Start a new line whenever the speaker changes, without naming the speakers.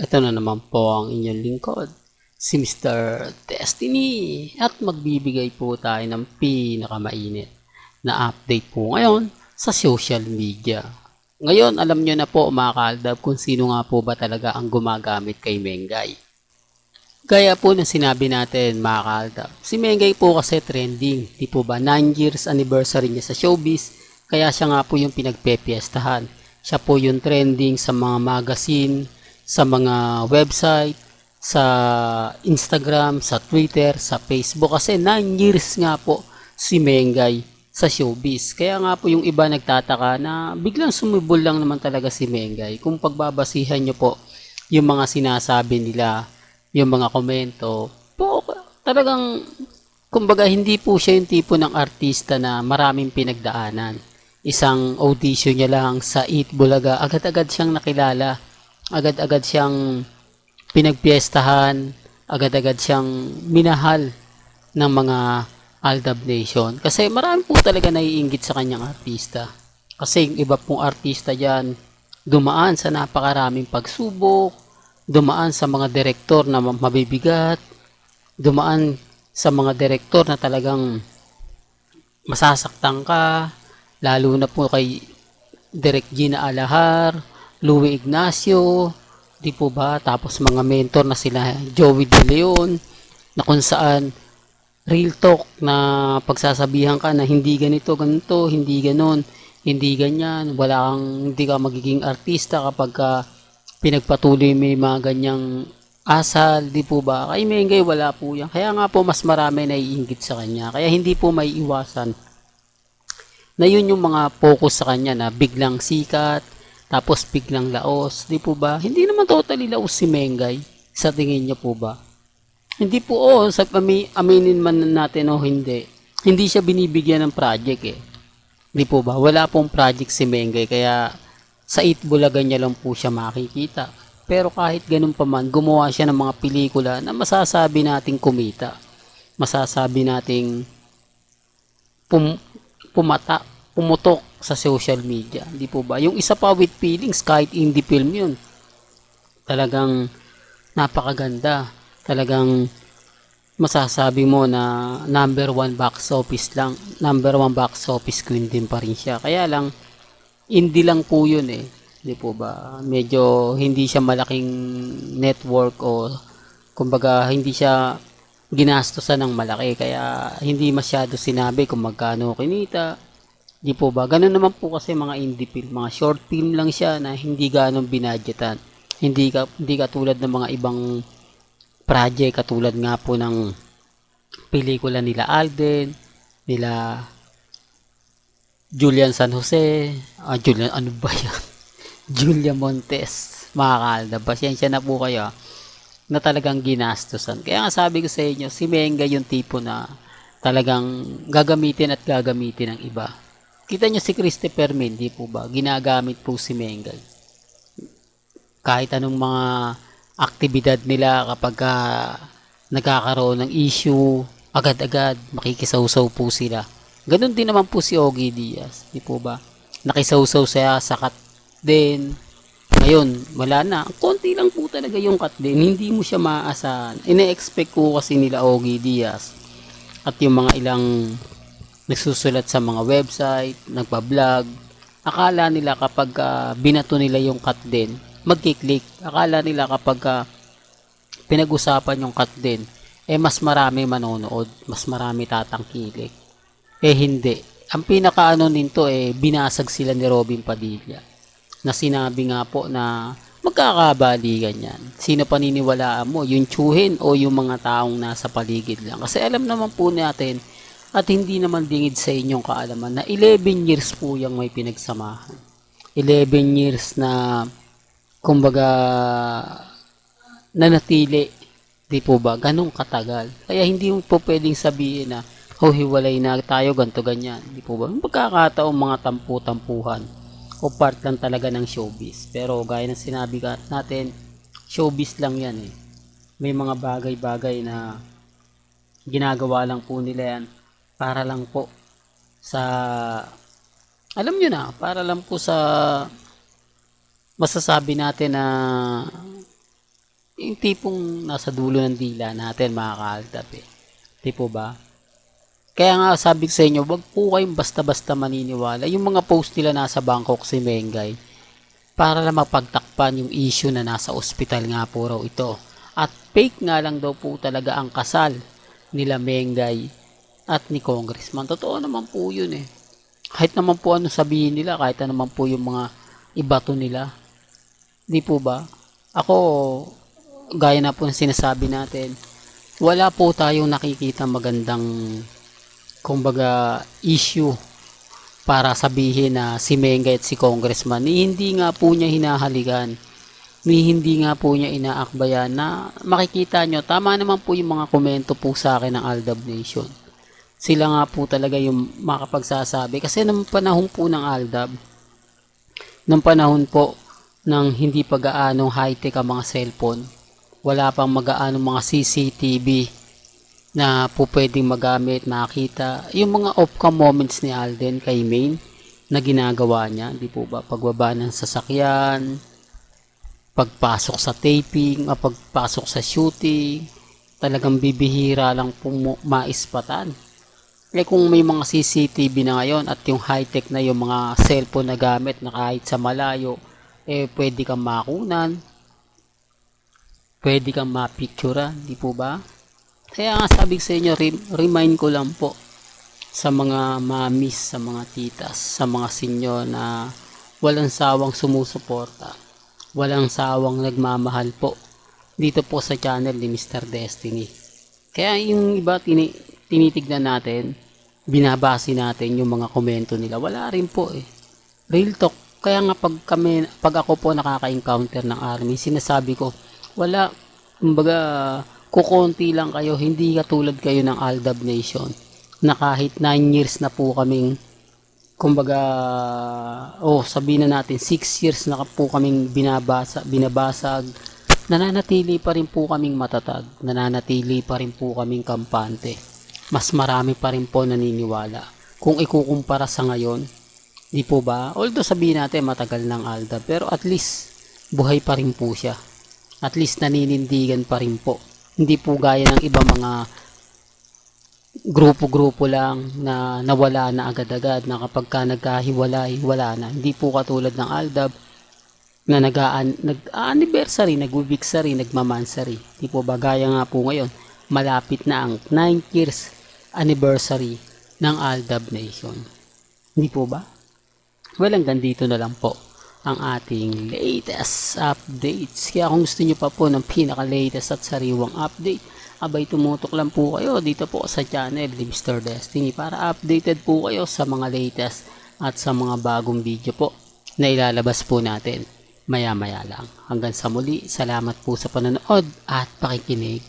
Ito na naman po ang inyong lingkod, si Mr. Destiny, at magbibigay po tayo ng pinakamainit na update po ngayon sa social media. Ngayon, alam nyo na po mga kaaldab kung sino nga po ba talaga ang gumagamit kay Mengay. Gaya po ng sinabi natin mga kaaldab, si Mengay po kasi trending, di po ba 9 years anniversary niya sa showbiz, kaya siya nga po yung pinagpepiestahan. Siya po yung trending sa mga magazine, sa mga website, sa Instagram, sa Twitter, sa Facebook kasi 9 years nga po si Mengay sa showbiz. Kaya nga po yung iba nagtataka na biglang sumibol lang naman talaga si Mengay. Kung pagbabasihan nyo po yung mga sinasabi nila, yung mga komento, po talagang kumbaga hindi po siya yung tipo ng artista na maraming pinagdaanan. Isang audition niya lang sa Eat Bulaga, agad-agad siyang nakilala, agad-agad siyang pinagpiestahan, agad-agad siyang minahal ng mga Aldab Nation. Kasi marami po talaga naiinggit sa kanyang artista. Kasi yung iba pong artista dyan, dumaan sa napakaraming pagsubok, dumaan sa mga direktor na mabibigat, dumaan sa mga direktor na talagang masasaktan ka, lalo na po kay Direk Gina Alahar, Louie Ignacio, di po ba? Tapos mga mentor na sila Joey De Leon, na kung saan real talk na pagsasabihan ka na hindi ganito, ganito, hindi ganon, hindi ganyan, hindi ka magiging artista kapag ka pinagpatuloy may mga ganyang asal, di po ba? Kay Mengay wala po yan. Kaya nga po mas marami naiinggit sa kanya. Kaya hindi po may iwasan na yun yung mga focus sa kanya na biglang sikat, tapos biglang laos, di po ba? Hindi naman totally laos si Mengay, sa tingin niyo po ba? Hindi po, sa aminin man natin o hindi, hindi siya binibigyan ng project eh. Di po ba? Wala pong project si Mengay, kaya sa Itbulaga niya lang po siya makikita. Pero kahit ganun pa man, gumawa siya ng mga pelikula na masasabi nating kumita. Masasabi nating pum, pumutok sa social media. Di po ba? Yung isa pa with feelings, kahit indie film yun, talagang napakaganda. Talagang masasabi mo na number one box office lang, number one box office queen din pa rin siya. Kaya lang, indie lang po yun eh. Di po ba? Medyo hindi siya malaking network o kumbaga hindi siya ginastosan ng malaki. Kaya hindi masyado sinabi kung magkano kinita. Di po ba? Ganun naman po kasi mga indie film. Mga short film lang siya na hindi ganong binadgetan. Hindi katulad ng mga ibang project katulad nga po ng pelikula nila Alden, nila Julian San Jose, Julian ano ba yan? Julia Montes, mga kalda, pasensya na po kayo na talagang ginastosan. Kaya nga sabi ko sa inyo, si Menga yung tipo na talagang gagamitin at gagamitin ng iba. Kita nyo si Christopher Min, di po ba? Ginagamit po si Menga. Kahit anong mga aktibidad nila kapag nagkakaroon ng issue, agad-agad makikisawsaw po sila. Ganon din naman po si Ogie Diaz, di po ba? Nakisawsaw siya sa cut din. Ngayon, wala na. Konti lang po talaga yung cut din. Hindi mo siya maaasahan. Ine-expect ko kasi nila Ogie Diaz at yung mga ilang nagsusulat sa mga website, nagpa-vlog. Akala nila kapag binato nila yung cut din, magkiklik. Akala nila kapag pinag-usapan yung cut din, mas marami manonood, mas marami tatangkilik. Hindi. Ang pinakaano nito binasag sila ni Robin Padilla na sinabi nga po na magkakabaligan yan. Sino paniniwalaan mo? Yung tsuhin o yung mga taong nasa paligid lang? Kasi alam naman po natin at hindi naman dingid sa inyong kaalaman na 11 years po yung may pinagsamahan. 11 years na kumbaga nanatili, di po ba? Ganong katagal. Kaya hindi mo po pwedeng sabihin na hiwalay na tayo, ganto ganyan. Di po ba? Magkakataong mga tampu-tampuhan o part lang talaga ng showbiz. Pero gaya ng sinabi natin, showbiz lang yan eh. May mga bagay-bagay na ginagawa lang po nila yan para lang po sa alam nyo na, para lang po sa masasabi natin na yung tipong nasa dulo ng dila natin mga kaaldab eh. Di po ba? Kaya nga sabi ko sa inyo, wag po kayong basta-basta maniniwala. Yung mga post nila nasa Bangkok si Mengay, para lang mapagtakpan yung issue na nasa ospital nga po raw ito. At fake nga lang daw po talaga ang kasal nila Mengay at ni Congressman. Totoo naman po yun eh. Kahit naman po ano sabihin nila, kahit naman po yung mga ibato nila. Di po ba? Ako, gaya na po ng sinasabi natin, wala po tayong nakikita magandang kumbaga issue para sabihin na si Mengay at si Congressman hindi nga po niya hinahalikan, hindi nga po niya inaakbayan. Na makikita nyo, tama naman po yung mga komento po sa akin ng Aldab Nation. Sila nga po talaga yung makapagsasabi kasi nung panahon po ng Aldab, nung panahon po ng hindi pa gaanong high-tech ang mga cellphone, wala pang magaanong mga CCTV na po pwedeng magamit, makita yung mga off-cam moments ni Alden kay Maine na ginagawa niya, di po ba? Pagbaba ng sasakyan, pagpasok sa taping, pagpasok sa shooting, talagang bibihira lang po maispatan. Eh kung may mga CCTV na ngayon at yung high-tech na yung mga cellphone na gamit na kahit sa malayo, eh pwede kang makunan, pwede kang mapicturean, di po ba? Kaya nga sabi sa inyo, remind ko lang po sa mga mamis, sa mga titas, sa mga senyor na walang sawang sumusuporta, walang sawang nagmamahal po dito po sa channel ni Mr. Destiny. Kaya yung iba tinitignan natin, binabase natin yung mga komento nila, wala rin po eh. Real talk. Kaya nga pag ako po nakaka-encounter ng army, sinasabi ko, wala, kumbaga, kukonti lang kayo, hindi katulad kayo ng Aldab Nation, na kahit 9 years na po kaming, kumbaga, sabihin na natin, 6 years na po kaming binabasag, nananatili pa rin po kaming matatag, nananatili pa rin po kaming kampante. Mas marami pa rin po naniniwala. Kung ikukumpara sa ngayon, di po ba? Although sabihin natin matagal ng Aldab, pero at least buhay pa rin po siya. At least naninindigan pa rin po. Hindi po gaya ng ibang mga grupo-grupo lang na nawala na agad-agad, na kapag ka nagkahiwalay, wala na. Hindi po katulad ng Aldab na nag-anniversary, nag-weeksary, nagmamansary. Hindi po ba gaya nga po ngayon, malapit na ang 9 years anniversary ng Aldab Nation. Hindi po ba? Well, hanggang dito na lang po ang ating latest updates. Kaya kung gusto nyo pa po ng pinaka-latest at sariwang update, abay tumutok lang po kayo dito po sa channel ni Mr. Destiny para updated po kayo sa mga latest at sa mga bagong video po na ilalabas po natin maya-maya lang. Hanggang sa muli, salamat po sa panonood at pakikinig.